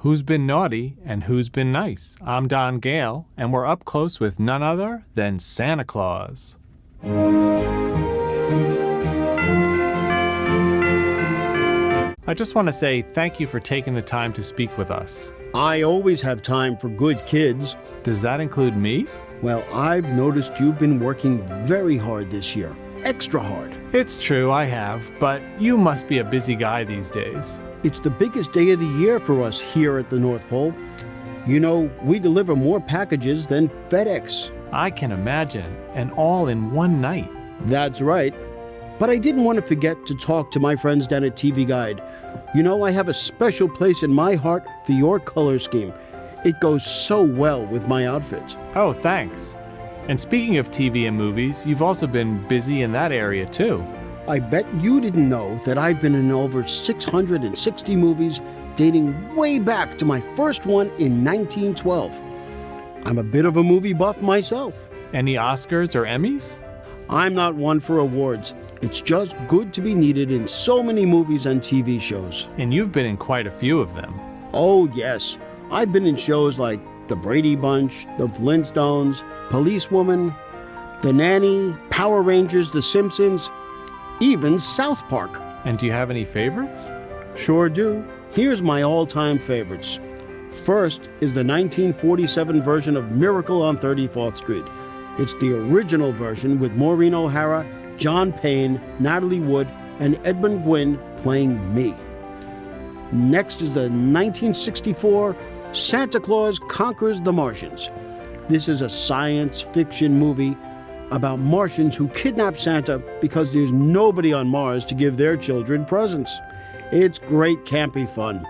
Who's Been Naughty and Who's Been Nice? I'm Don Gale, and we're up close with none other than Santa Claus. I just want to say thank you for taking the time to speak with us. I always have time for good kids. Does that include me? Well, I've noticed you've been working very hard this year. Extra hard. It's true, I have, but you must be a busy guy these days. It's the biggest day of the year for us here at the North Pole. You know, we deliver more packages than FedEx. I can imagine, and all in one night. That's right. But I didn't want to forget to talk to my friends down at TV Guide. You know, I have a special place in my heart for your color scheme. It goes so well with my outfits. Oh, thanks. And speaking of TV and movies, you've also been busy in that area too. I bet you didn't know that I've been in over 660 movies dating way back to my first one in 1912. I'm a bit of a movie buff myself. Any Oscars or Emmys? I'm not one for awards. It's just good to be needed in so many movies and TV shows. And you've been in quite a few of them. Oh, yes. I've been in shows like The Brady Bunch, The Flintstones, Policewoman, The Nanny, Power Rangers, The Simpsons, even South Park. And do you have any favorites? Sure do. Here's my all-time favorites. First is the 1947 version of Miracle on 34th Street. It's the original version with Maureen O'Hara, John Payne, Natalie Wood, and Edmund Gwynn playing me. Next is the 1964 Santa Claus Conquers the Martians. This is a science fiction movie about Martians who kidnap Santa because there's nobody on Mars to give their children presents. It's great campy fun.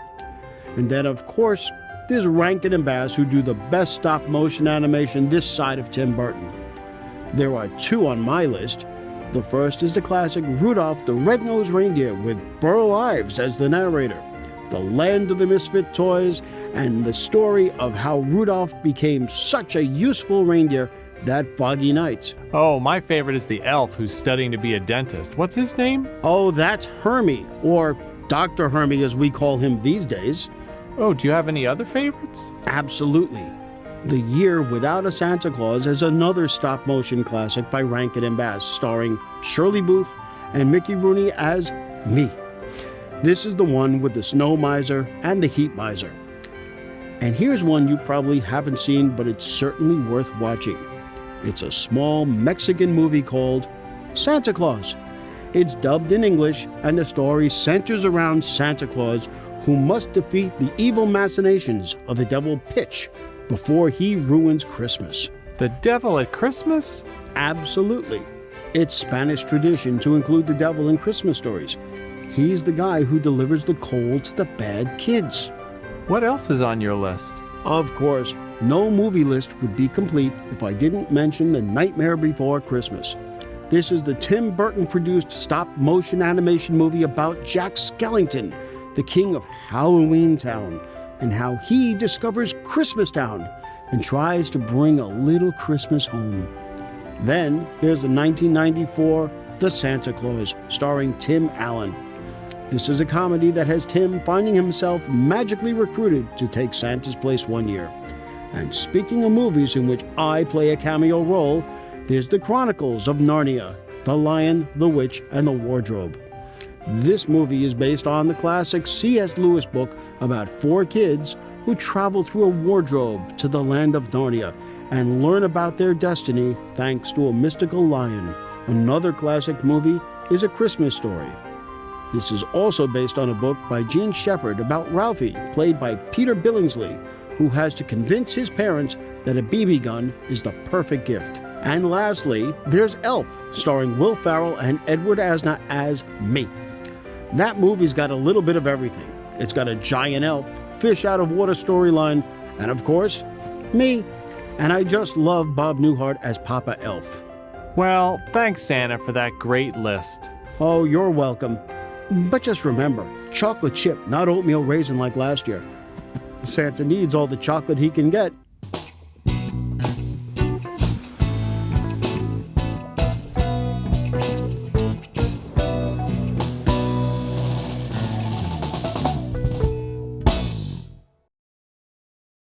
And then, of course, there's Rankin and Bass, who do the best stop-motion animation this side of Tim Burton. There are two on my list. The first is the classic Rudolph the Red-Nosed Reindeer with Burl Ives as the narrator. The land of the misfit toys and the story of how Rudolph became such a useful reindeer that foggy night. Oh, my favorite is the elf who's studying to be a dentist. What's his name? Oh, that's Hermie, or Dr. Hermie as we call him these days. Oh, do you have any other favorites? Absolutely. The Year Without a Santa Claus is another stop-motion classic by Rankin and Bass, starring Shirley Booth and Mickey Rooney as me. This is the one with the snow miser and the heat miser. And here's one you probably haven't seen, but it's certainly worth watching. It's a small Mexican movie called Santa Claus. It's dubbed in English, and the story centers around Santa Claus, who must defeat the evil machinations of the devil Pitch before he ruins Christmas. The devil at Christmas? Absolutely. It's Spanish tradition to include the devil in Christmas stories. He's the guy who delivers the coal to the bad kids. What else is on your list? Of course, no movie list would be complete if I didn't mention The Nightmare Before Christmas. This is the Tim Burton-produced stop-motion animation movie about Jack Skellington, the king of Halloween Town, and how he discovers Christmas Town and tries to bring a little Christmas home. Then there's the 1994 The Santa Claus, starring Tim Allen. This is a comedy that has Tim finding himself magically recruited to take Santa's place one year. And speaking of movies in which I play a cameo role, there's The Chronicles of Narnia, The Lion, the Witch, and the Wardrobe. This movie is based on the classic C.S. Lewis book about four kids who travel through a wardrobe to the land of Narnia and learn about their destiny thanks to a mystical lion. Another classic movie is A Christmas Story. This is also based on a book by Gene Shepard about Ralphie, played by Peter Billingsley, who has to convince his parents that a BB gun is the perfect gift. And lastly, there's Elf, starring Will Ferrell and Edward Asner as me. That movie's got a little bit of everything. It's got a giant elf, fish out of water storyline, and of course, me. And I just love Bob Newhart as Papa Elf. Well, thanks, Santa, for that great list. Oh, you're welcome. But just remember, chocolate chip, not oatmeal raisin like last year. Santa needs all the chocolate he can get.